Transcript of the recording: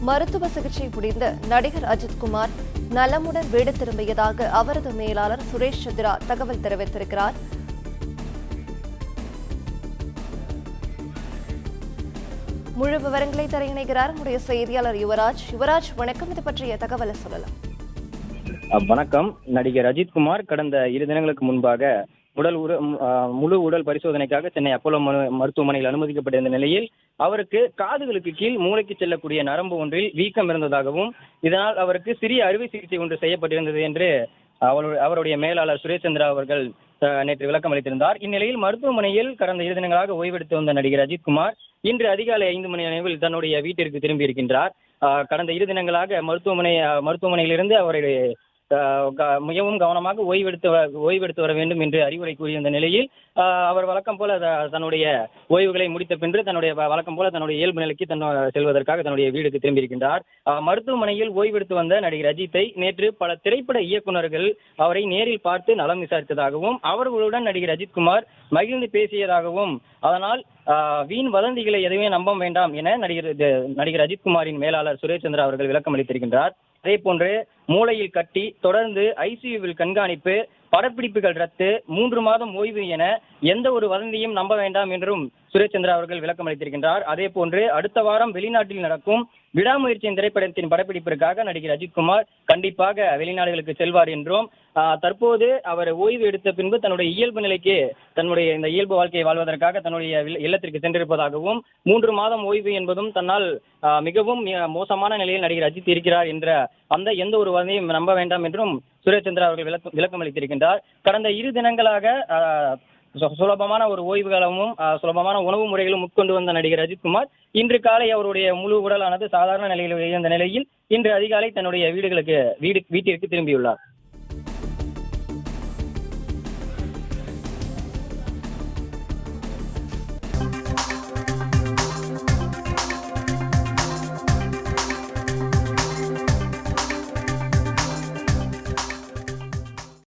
மருத்துவ சிகிச்சை முடிந்த நடிகர் அஜித்குமார் நலமுடன் வீடு திரும்பியதாக அவரது மேலாளர் சுரேஷ் சந்திரா தகவல் தெரிவித்திருக்கிறார். முழு விவரங்களை தர இணைகிறார் நம்முடைய செய்தியாளர் யுவராஜ். யுவராஜ், வணக்கம். இது பற்றிய தகவலை சொல்லலாம். வணக்கம். நடிகர் அஜித்குமார் கடந்த 2 தினங்களுக்கு முன்பாக முழு உடல் பரிசோதனைக்காக சென்னை அப்போலோ மருத்துவமனையில் அனுமதிக்கப்பட்டிருந்த நிலையில் அவருக்கு காதுகளுக்கு கீழ் மூளைக்கு செல்லக்கூடிய நரம்பு ஒன்றில் வீக்கம் இருந்ததாகவும் இதனால் அவருக்கு சிறிய அறுவை சிகிச்சை ஒன்று செய்யப்பட்டிருந்தது என்று அவருடைய மேலாளர் சுரேஷ் சந்திரா அவர்கள் நேற்று விளக்கம் அளித்திருந்தார். இந்நிலையில் மருத்துவமனையில் கடந்த 2 தினங்களாக ஓய்வெடுத்து வந்த நடிகர் அஜித்குமார் இன்று அதிகாலை 5 மணி அளவில் தன்னுடைய வீட்டிற்கு திரும்பி இருக்கின்றார். கடந்த 2 தினங்களாக மருத்துவமனையிலிருந்து அவருடைய மிகவும் கவனமாக ஓய்வெடுத்து வர வேண்டும் என்று அறிவுரை கூறியிருந்த நிலையில் அவர் வழக்கம் போல தன்னுடைய ஓய்வுகளை முடித்த பின்பு வழக்கம் போல தன்னுடைய இயல்பு நிலைக்கு செல்வதற்காக தன்னுடைய வீடுக்கு திரும்பியிருக்கின்றார். மருத்துவமனையில் ஓய்வெடுத்து வந்த நடிகர் அஜித்தை நேற்று பல திரைப்பட இயக்குநர்கள் அவரை நேரில் பார்த்து நலம் விசாரித்ததாகவும் அவர்களுடன் நடிகர் அஜித்குமார் மகிழ்ந்து பேசியதாகவும் அதனால் வீண் வதந்திகளை எதுவுமே நம்ப வேண்டாம் என நடிகர் அஜித்குமாரின் மேலாளர் சுரேஷ் சந்திரா அவர்கள் விளக்கம் அளித்திருக்கின்றார். அதே போன்று மூளையில் கட்டி தொடர்ந்து ஐசியூவில் கண்காணிப்பு, படப்பிடிப்புகள் ரத்து, 3 மாதம் ஓய்வு என எந்த ஒரு வதந்தியும் நம்ப வேண்டாம் என்றும் சுரேஷ் சந்திரா அவர்கள் விளக்கம் அளித்திருக்கின்றார். அதே போன்று அடுத்த வாரம் வெளிநாட்டில் நடக்கும் விடாமுயற்சியின் திரைப்படத்தின் படப்பிடிப்பிற்காக நடிகர் அஜித்குமார் கண்டிப்பாக வெளிநாடுகளுக்கு செல்வார் என்றும் தற்போது அவர் ஓய்வு எடுத்த பின்பு தன்னுடைய இயல்பு நிலைக்கு இந்த இயல்பு வாழ்க்கையை வாழ்வதற்காக தன்னுடைய இல்லத்திற்கு சென்றிருப்பதாகவும் 3 மாதம் ஓய்வு என்பதும் தன்னால் மிகவும் மோசமான நிலையில் நடிகர் அஜித் இருக்கிறார் என்ற அந்த எந்த ஒரு வதந்தியும் நம்ப வேண்டாம் என்றும் சுரேஷ் சந்திரா அவர்கள் விளக்கம் அளித்திருக்கின்றார். கடந்த 2 தினங்களாக சுலபமான ஒரு ஓய்வுகளும் சுலபமான உணவு முறைகளும் உட்கொண்டு வந்த நடிகர் அஜித்குமார் இன்று காலை அவருடைய முழு உடலானது சாதாரண நிலையில் இருந்த நிலையில் இன்று அதிகாலை தன்னுடைய வீட்டிற்கு திரும்பியுள்ளார்.